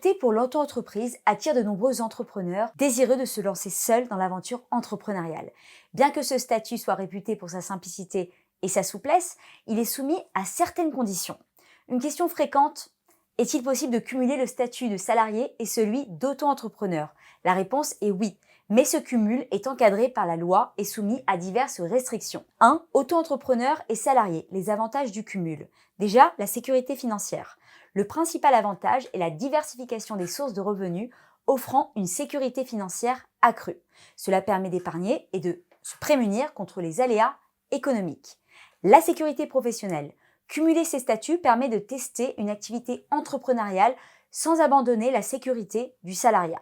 Opter pour l'auto-entreprise attire de nombreux entrepreneurs désireux de se lancer seuls dans l'aventure entrepreneuriale. Bien que ce statut soit réputé pour sa simplicité et sa souplesse, il est soumis à certaines conditions. Une question fréquente: est-il possible de cumuler le statut de salarié et celui d'auto-entrepreneur? La réponse est oui, mais ce cumul est encadré par la loi et soumis à diverses restrictions. 1. Auto-entrepreneur et salarié, les avantages du cumul. Déjà, la sécurité financière. Le principal avantage est la diversification des sources de revenus, offrant une sécurité financière accrue. Cela permet d'épargner et de se prémunir contre les aléas économiques. La sécurité professionnelle. Cumuler ces statuts permet de tester une activité entrepreneuriale sans abandonner la sécurité du salariat.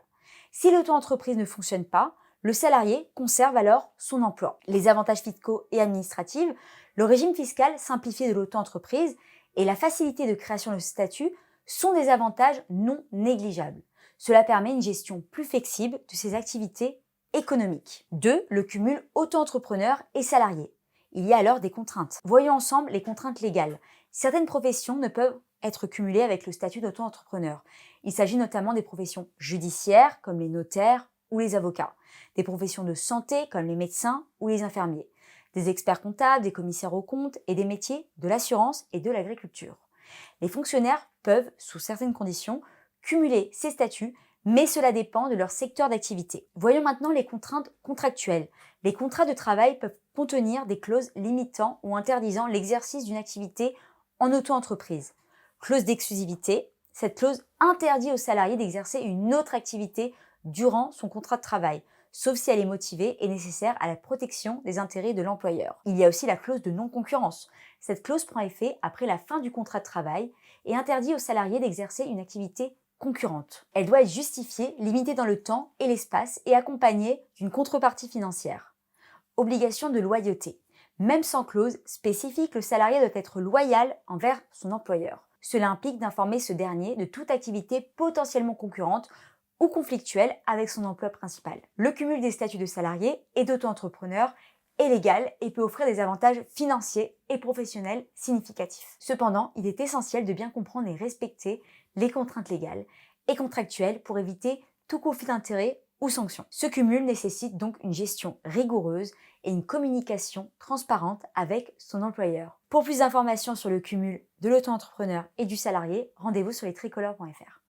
Si l'auto-entreprise ne fonctionne pas, le salarié conserve alors son emploi. Les avantages fiscaux et administratifs, le régime fiscal simplifié de l'auto-entreprise et la facilité de création de statut sont des avantages non négligeables. Cela permet une gestion plus flexible de ses activités économiques. 2. Le cumul auto-entrepreneur et salarié. Il y a alors des contraintes. Voyons ensemble les contraintes légales. Certaines professions ne peuvent être cumulées avec le statut d'auto-entrepreneur. Il s'agit notamment des professions judiciaires, comme les notaires ou les avocats, des professions de santé, comme les médecins ou les infirmiers, des experts comptables, des commissaires aux comptes et des métiers de l'assurance et de l'agriculture. Les fonctionnaires peuvent, sous certaines conditions, cumuler ces statuts, mais cela dépend de leur secteur d'activité. Voyons maintenant les contraintes contractuelles. Les contrats de travail peuvent contenir des clauses limitant ou interdisant l'exercice d'une activité en auto-entreprise. Clause d'exclusivité. Cette clause interdit au salarié d'exercer une autre activité durant son contrat de travail, sauf si elle est motivée et nécessaire à la protection des intérêts de l'employeur. Il y a aussi la clause de non-concurrence. Cette clause prend effet après la fin du contrat de travail et interdit au salarié d'exercer une activité concurrente. Elle doit être justifiée, limitée dans le temps et l'espace et accompagnée d'une contrepartie financière. Obligation de loyauté. Même sans clause spécifique, le salarié doit être loyal envers son employeur. Cela implique d'informer ce dernier de toute activité potentiellement concurrente ou conflictuelle avec son emploi principal. Le cumul des statuts de salarié et d'auto-entrepreneur est légal et peut offrir des avantages financiers et professionnels significatifs. Cependant, il est essentiel de bien comprendre et respecter les contraintes légales et contractuelles pour éviter tout conflit d'intérêts ou sanctions. Ce cumul nécessite donc une gestion rigoureuse et une communication transparente avec son employeur. Pour plus d'informations sur le cumul de l'auto-entrepreneur et du salarié, rendez-vous sur lestricolores.fr.